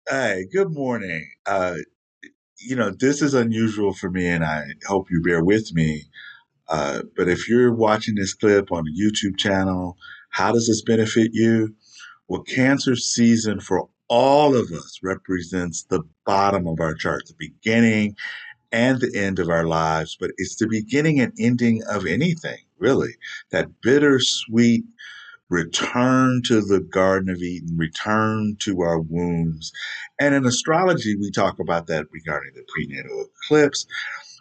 Hey, good morning. This is unusual for me, and I hope you bear with me. But if you're watching this clip on the YouTube channel, how does this benefit you? Well, Cancer season for all of us represents the bottom of our chart, the beginning and the end of our lives, but it's the beginning and ending of anything, really. That bittersweet return to the Garden of Eden, return to our wombs. And in astrology, we talk about that regarding the prenatal eclipse,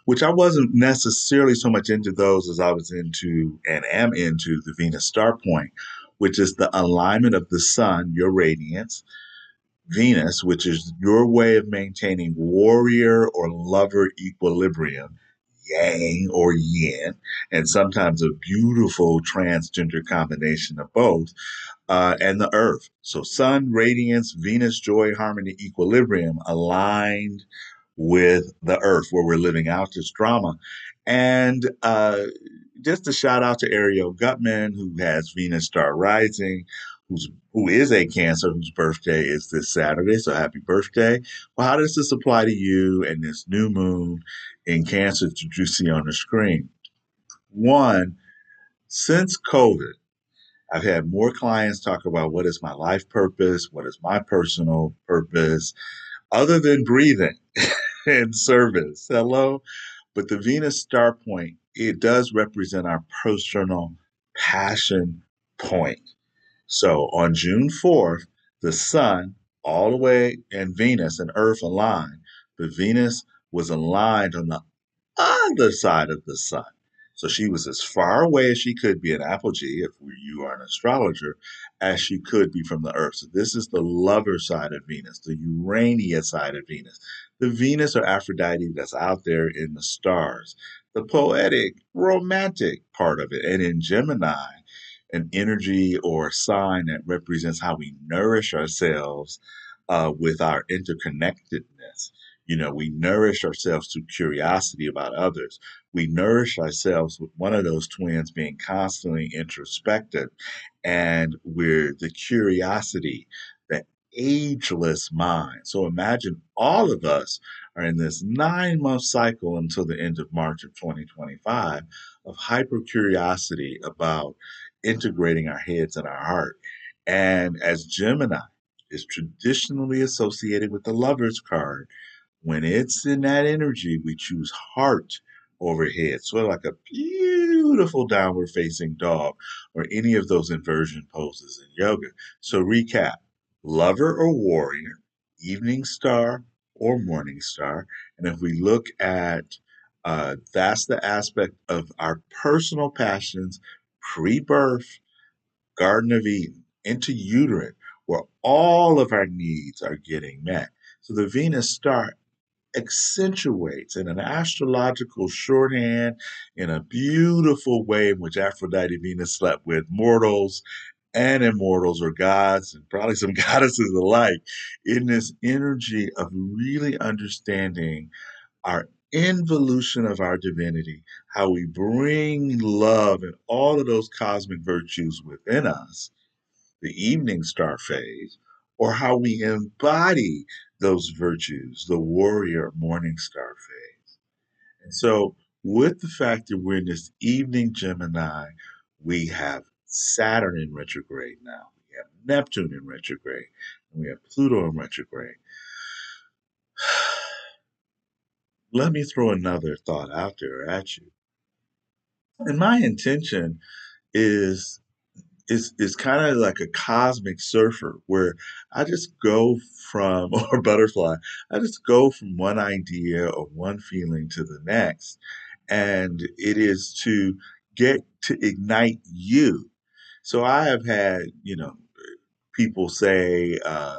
which I wasn't necessarily so much into those as I was into and am into the Venus star point, which is the alignment of the sun, your radiance, Venus, which is your way of maintaining warrior or lover equilibrium, yang or yin, and sometimes a beautiful transgender combination of both, and the earth. So, sun, radiance, Venus, joy, harmony, equilibrium aligned with the earth where we're living out this drama. And just a shout out to Ariel Gutman, who has Venus star rising, who is a Cancer, whose birthday is this Saturday. So happy birthday! Well, how does this apply to you and this new moon in Cancer that you see on the screen? One, since COVID, I've had more clients talk about what is my life purpose, what is my personal purpose, other than breathing and service. Hello? But the Venus star point, it does represent our personal passion point. So on June 4th, the sun, all the way, and Venus and Earth aligned, but Venus was aligned on the other side of the sun. So she was as far away as she could be an apogee, if you are an astrologer, as she could be from the Earth. So this is the lover side of Venus, the Urania side of Venus, the Venus or Aphrodite that's out there in the stars, the poetic, romantic part of it. And in Gemini, an energy or a sign that represents how we nourish ourselves with our interconnectedness. We nourish ourselves through curiosity about others. We nourish ourselves with one of those twins being constantly introspective. And we're the curiosity, the ageless mind. So imagine all of us are in this 9 month cycle until the end of March of 2025 of hyper curiosity about integrating our heads and our heart. And as Gemini is traditionally associated with the lover's card, when it's in that energy, we choose heart over head, sort of like a beautiful downward facing dog or any of those inversion poses in yoga. So, recap: lover or warrior, evening star or morning star. And if we look at that's the aspect of our personal passions pre birth, Garden of Eden, into uterine, where all of our needs are getting met. So the Venus star accentuates in an astrological shorthand in a beautiful way in which Aphrodite Venus slept with mortals and immortals or gods and probably some goddesses alike in this energy of really understanding our involution of our divinity, how we bring love and all of those cosmic virtues within us, the evening star phase, or how we embody those virtues, the warrior morning star phase. And so, with the fact that we're in this evening Gemini, we have Saturn in retrograde now, we have Neptune in retrograde, and we have Pluto in retrograde. Let me throw another thought out there at you. And my intention is is kind of like a cosmic surfer where I just go from or butterfly, I just go from one idea or one feeling to the next. And it is to get to ignite you. So I have had, people say, I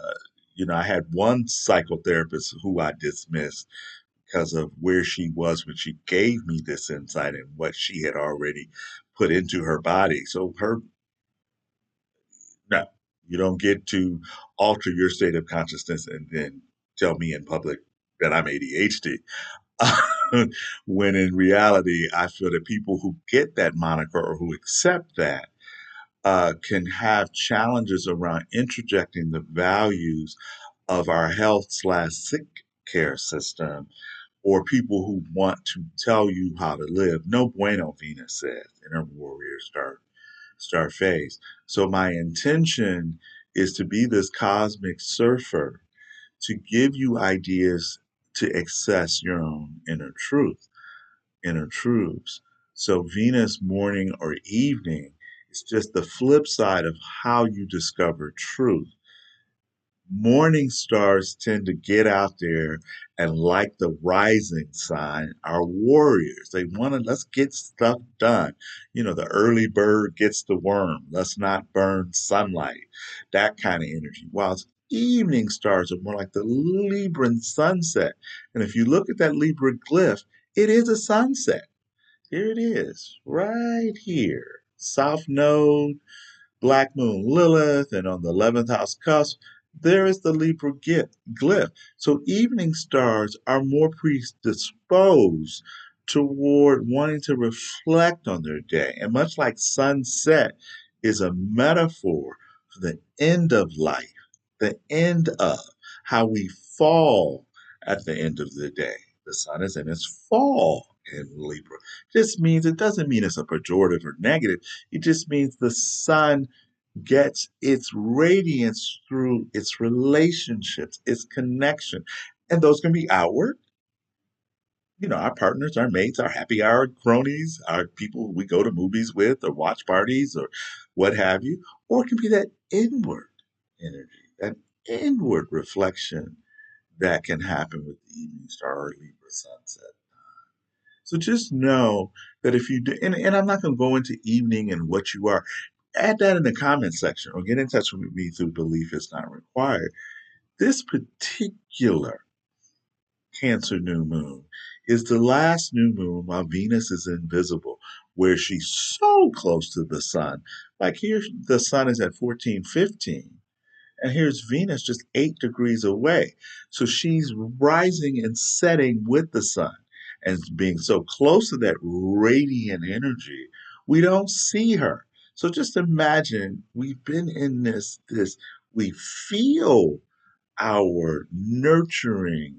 had one psychotherapist who I dismissed because of where she was when she gave me this insight and what she had already put into her body. So her No, you don't get to alter your state of consciousness and then tell me in public that I'm ADHD. When in reality, I feel that people who get that moniker or who accept that can have challenges around interjecting the values of our health slash sick care system, or people who want to tell you how to live. No bueno, Venus says in her warrior star phase. So my intention is to be this cosmic surfer to give you ideas to access your own inner truths. So Venus morning or evening is just the flip side of how you discover truth. Morning stars tend to get out there and, like the rising sign, are warriors. They want to, let's get stuff done. The early bird gets the worm. Let's not burn sunlight. That kind of energy. Whilst evening stars are more like the Libran sunset. And if you look at that Libra glyph, it is a sunset. Here it is, right here. South Node, Black Moon Lilith, and on the 11th house cusp, there is the Libra glyph. So evening stars are more predisposed toward wanting to reflect on their day. And much like sunset is a metaphor for the end of life, the end of how we fall at the end of the day. The sun is in its fall in Libra. It doesn't mean it's a pejorative or negative. It just means the sun gets its radiance through its relationships, its connection. And those can be outward, our partners, our mates, our happy hour cronies, our people we go to movies with or watch parties or what have you. Or it can be that inward energy, that inward reflection that can happen with the evening star or Libra sunset. So just know that if you do, and I'm not going to go into evening and what you are, add that in the comment section or get in touch with me through Belief is Not Required. This particular Cancer new moon is the last new moon while Venus is invisible, where she's so close to the sun. Like here, the sun is at 1415. And here's Venus just 8 degrees away. So she's rising and setting with the sun. And being so close to that radiant energy, we don't see her. So just imagine we've been in we feel our nurturing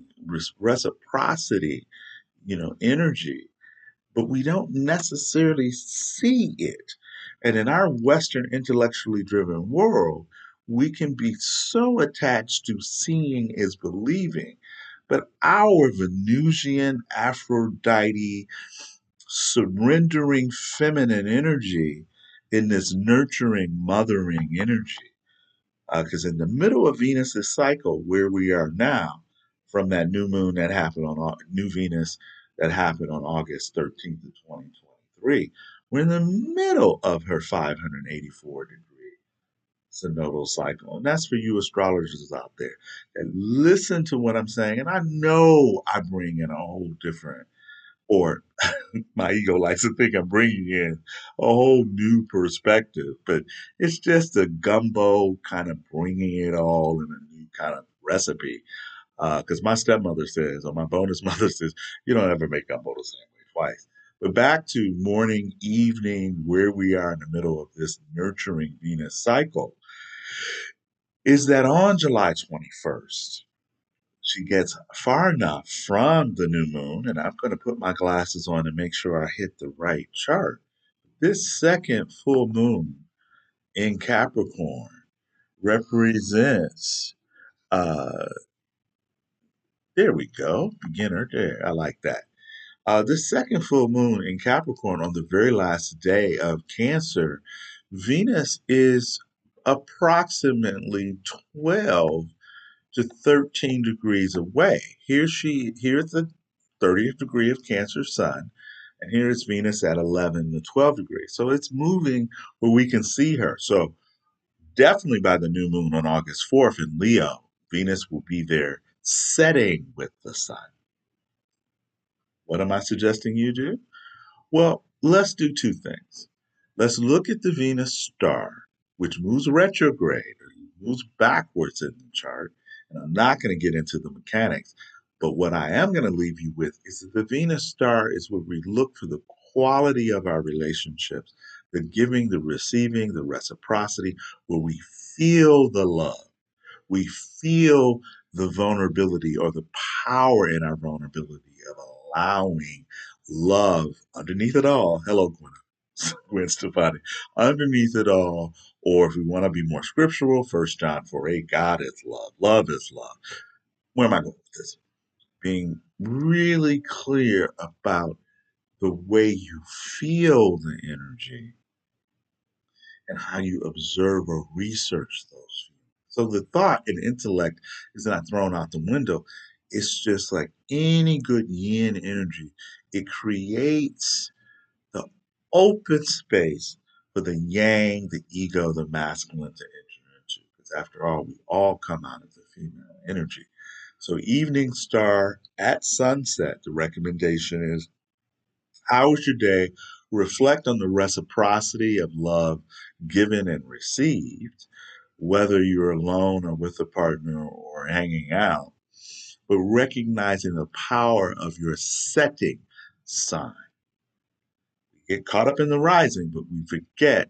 reciprocity, energy, but we don't necessarily see it. And in our Western intellectually driven world, we can be so attached to seeing is believing. But our Venusian Aphrodite surrendering feminine energy in this nurturing, mothering energy, because in the middle of Venus's cycle, where we are now, from that new moon that happened on new Venus that happened on August 13th of 2023, we're in the middle of her 584-degree synodal cycle. And that's for you astrologers out there that listen to what I'm saying. And I know I bring in a whole different, or my ego likes to think I'm bringing in a whole new perspective, but it's just a gumbo kind of bringing it all in a new kind of recipe. Because my stepmother says, or my bonus mother says, you don't ever make gumbo the same way twice. But back to morning, evening, where we are in the middle of this nurturing Venus cycle, is that on July 21st, she gets far enough from the new moon, and I'm going to put my glasses on to make sure I hit the right chart. This second full moon in Capricorn represents, uh, there we go, beginner there. I like that. This second full moon in Capricorn on the very last day of Cancer, Venus is approximately 12 to 13 degrees away. Here's the 30th degree of Cancer sun, and here is Venus at 11 to 12 degrees. So it's moving where we can see her. So definitely by the new moon on August 4th in Leo, Venus will be there setting with the sun. What am I suggesting you do? Well, let's do two things. Let's look at the Venus star, which moves retrograde, or moves backwards in the chart. And I'm not going to get into the mechanics, but what I am going to leave you with is that the Venus star is where we look for the quality of our relationships, the giving, the receiving, the reciprocity, where we feel the love, We feel the vulnerability or the power in our vulnerability of allowing love underneath it all. Hello, Gwen. Gwen Stefani. Underneath it all, or if we want to be more scriptural, 1 John 4:8, God is love. Love is love. Where am I going with this? Being really clear about the way you feel the energy and how you observe or research those feelings. So the thought and intellect is not thrown out the window. It's just like any good yin energy, it creates the open space for the yang, the ego, the masculine to enter into. Because after all, we all come out of the female energy. So evening star at sunset, the recommendation is, how was your day? Reflect on the reciprocity of love given and received, whether you're alone or with a partner or hanging out, but recognizing the power of your setting sign. We get caught up in the rising, but we forget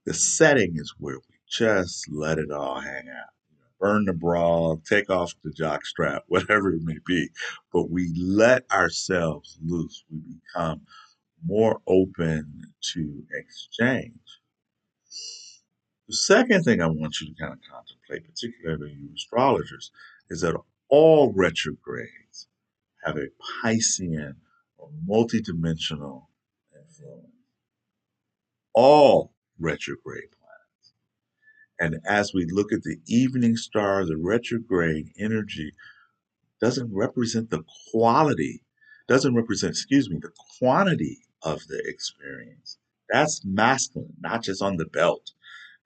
the setting is where we just let it all hang out. Burn the bra, take off the jock strap, whatever it may be. But we let ourselves loose. We become more open to exchange. The second thing I want you to kind of contemplate, particularly you astrologers, is that all retrogrades have a Piscean or multidimensional influence. All retrograde planets. And as we look at the evening star, the retrograde energy doesn't represent the quality, doesn't represent, excuse me, the quantity of the experience. That's masculine, not just on the belt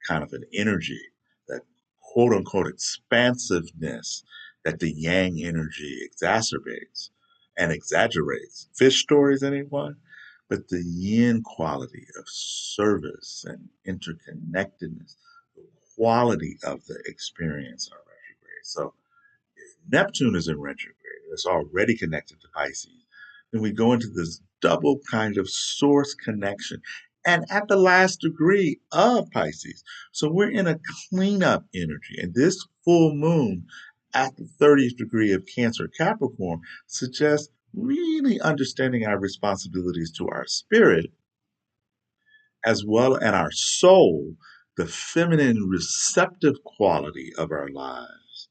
kind of an energy, that quote unquote expansiveness that the yang energy exacerbates and exaggerates. Fish stories, anyone? But the yin quality of service and interconnectedness, the quality of the experience are retrograde. So if Neptune is in retrograde, it's already connected to Pisces, then we go into this double kind of source connection and at the last degree of Pisces. So we're in a cleanup energy. And this full moon at the 30th degree of Cancer Capricorn suggests really understanding our responsibilities to our spirit as well as our soul, the feminine receptive quality of our lives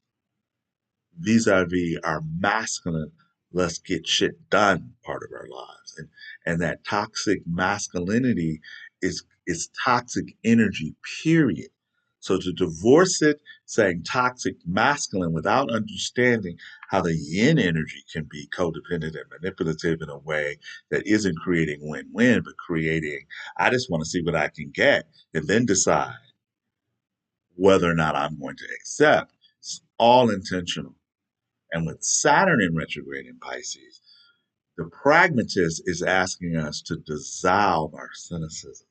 vis-a-vis our masculine let's get shit done part of our lives. And that toxic masculinity is toxic energy, period. So to divorce it, saying toxic masculine without understanding how the yin energy can be codependent and manipulative in a way that isn't creating win-win, but creating, I just want to see what I can get and then decide whether or not I'm going to accept. It's all intentional. And with Saturn in retrograde in Pisces, the pragmatist is asking us to dissolve our cynicism.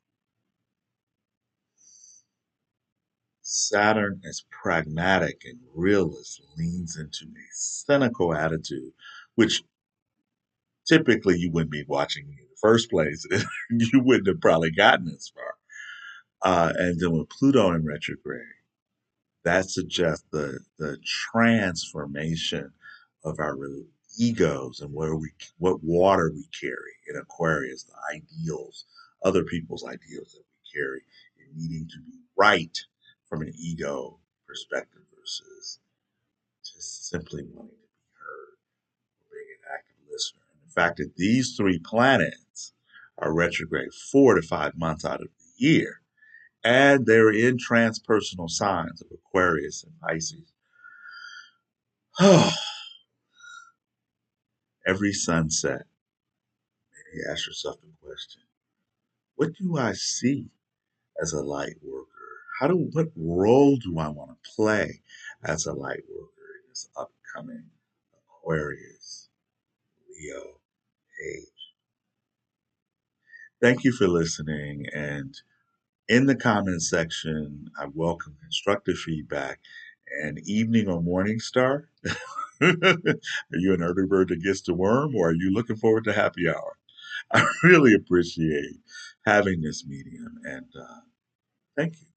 Saturn is pragmatic and realist, leans into a cynical attitude, which typically you wouldn't be watching me in the first place. You wouldn't have probably gotten this far. And then with Pluto in retrograde, that suggests the transformation of our egos and what water we carry in Aquarius, the ideals, other people's ideals that we carry, and needing to be right from an ego perspective versus just simply wanting to be heard or being an active listener. And the fact that these three planets are retrograde 4 to 5 months out of the year, and they're in transpersonal signs of Aquarius and Pisces. Every sunset, maybe ask yourself the question, what do I see as a light worker? What role do I want to play as a light worker in this upcoming Aquarius, Leo age? Thank you for listening. And in the comments section, I welcome constructive feedback. And evening or morning star, are you an early bird that gets the worm, or are you looking forward to happy hour? I really appreciate having this medium, and thank you.